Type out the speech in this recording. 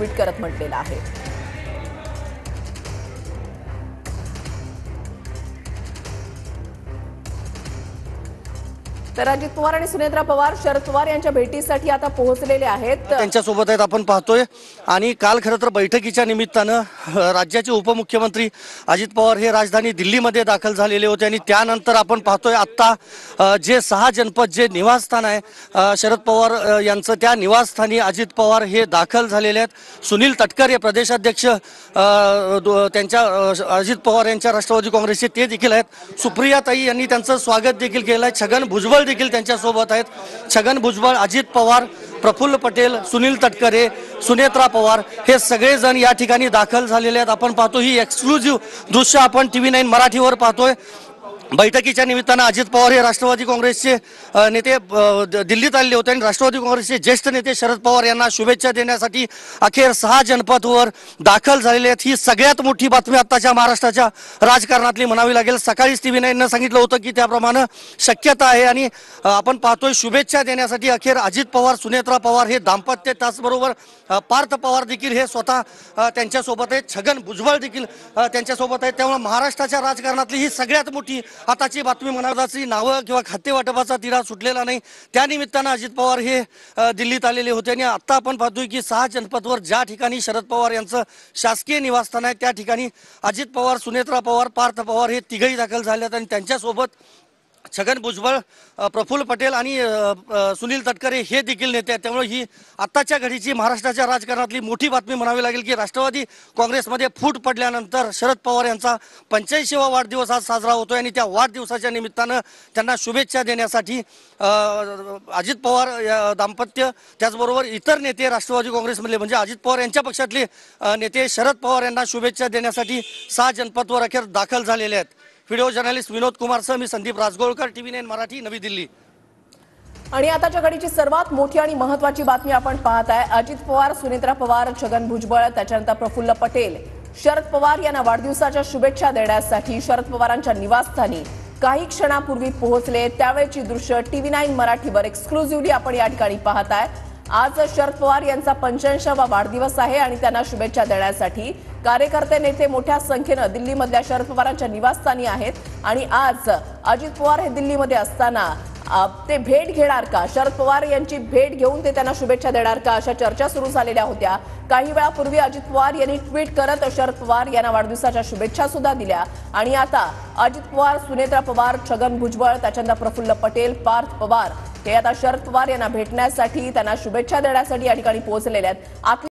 Tweet करत म्हटलेलं आहे। तर अजित पवार आणि सुनेत्रा पवार शरद पवार यांच्या भेटीसाठी आता पोहोचलेले आहेत। त्यांच्यासोबत आहेत आपण पाहतोय। आणि काल खरं तर बैठकीच्या निमित्तानं राज्याचे उपमुख्यमंत्री अजित पवार हे राजधानी दिल्लीमध्ये दाखल झालेले होते आणि त्यानंतर आपण पाहतोय आत्ता जे 6 जनपद जे निवासस्थान आहे शरद पवार यांचं, त्या निवासस्थानी अजित पवार हे दाखल झालेले आहेत। सुनील तटकरे प्रदेशाध्यक्ष त्यांच्या अजित पवार यांच्या राष्ट्रवादी काँग्रेसचे ते देखील आहेत। सुप्रियाताई यांनी त्यांचं स्वागत देखील केलं आहे। छगन भुजबळ देखील त्यांच्या सोबत आहेत। छगन भुजबळ, अजित पवार, प्रफुल्ल पटेल, सुनील तटकरे, सुनेत्रा पवार हे सगळेजण या ठिकाणी दाखल झालेले आहेत। आपण पाहतो ही एक्सक्लुझिव्ह दृश्य आपण TV9 मराठीवर पाहतोय। बैठकीच्या निमित्तानं अजित पवार हे राष्ट्रवादी काँग्रेसचे नेते दिल्लीत आलेले होते आणि राष्ट्रवादी काँग्रेसचे ज्येष्ठ नेते शरद पवार यांना शुभेच्छा देण्यासाठी अखेर 6 जनपदवर दाखल झालेले आहेत। ही सगळ्यात मोठी बातमी आत्ताच्या महाराष्ट्राच्या राजकारणातली म्हणावी लागेल। सकाळीच TV9 सांगितलं होतं की त्याप्रमाणे शक्यता आहे आणि आपण पाहतोय शुभेच्छा देण्यासाठी अखेर अजित पवार, सुनेत्रा पवार हे दाम्पत्य, त्याचबरोबर पार्थ पवार देखील हे स्वतः त्यांच्यासोबत आहेत। छगन भुजबळ देखील त्यांच्यासोबत आहेत। त्यामुळे महाराष्ट्राच्या राजकारणातली ही सगळ्यात मोठी आताची बातमी म्हणावी। नावं किंवा खाते वाटपाचा तिढा सुटलेला नाही, त्यानिमित्तानं अजित पवार हे दिल्लीत आलेले होते आणि आता आपण पाहतोय की 6 जनपदवर ज्या ठिकाणी शरद पवार यांचं शासकीय निवासस्थान आहे त्या ठिकाणी अजित पवार, सुनेत्रा पवार, पार्थ पवार हे तिघही दाखल झालेत आणि त्यांच्यासोबत छगन भुजबळ, प्रफुल्ल पटेल आणि सुनील तटकरे हे देखील नेते आहेत। त्यामुळे ही आत्ताच्या घडीची महाराष्ट्राच्या राजकारणातली मोठी बातमी म्हणावी लागेल की राष्ट्रवादी काँग्रेसमध्ये फूट पडल्यानंतर शरद पवार यांचा 85वा वाढदिवस आज साजरा होतोय आणि त्या वाढदिवसाच्या निमित्तानं त्यांना शुभेच्छा देण्यासाठी अजित पवार दाम्पत्य, त्याचबरोबर इतर नेते राष्ट्रवादी काँग्रेसमधले म्हणजे अजित पवार यांच्या पक्षातले नेते शरद पवार यांना शुभेच्छा देण्यासाठी 6 जनपदवर अखेर दाखल झालेले आहेत। व्हिडिओ जर्नलिस्ट विनोद कुमारसह मी संदीप राजगोळकर, TV9 मराठी, नवी दिल्ली। आणि आताच्या घडीची सर्वात मोठी आणि महत्त्वाची बातमी आपण पाहत आहे। अजित पवार, सुनेत्रा पवार, छगन भुजबळ, त्याच्यानंतर प्रफुल्ल पटेल शरद पवार यांना वाढदिवसाच्या शुभेच्छा देण्यासाठी शरद पवारांच्या निवासस्थानी काही क्षणापूर्वी पोहोचले। त्यावेळची दृश्य TV9 मराठीवर एक्सक्लुझिव्हली आपण या ठिकाणी पाहत आहे। आज शरद पवार यांचा 85वा वाढदिवस आहे आणि त्यांना शुभेच्छा देण्यासाठी कार्यकर्ते, नेते मोठ्या संख्येने दिल्लीमधल्या शरद पवारांच्या निवासस्थानी आहेत आणि आज अजित पवार हे दिल्लीमध्ये असताना ते भेट घेणार का, शरद पवार यांची भेट घेऊन ते त्यांना शुभेच्छा देणार का, अशा चर्चा सुरू झालेल्या होत्या। काही वेळापूर्वी अजित पवार यांनी ट्विट करत शरद पवार यांना वाढदिवसाच्या शुभेच्छा सुद्धा दिल्या आणि आता अजित पवार, सुनेत्रा पवार, छगन भुजबळ, त्याच्यानंतर प्रफुल्ल पटेल, पार्थ पवार हे आता शरद पवार यांना भेटण्यासाठी, त्यांना शुभेच्छा देण्यासाठी या ठिकाणी पोहोचलेले आहेत।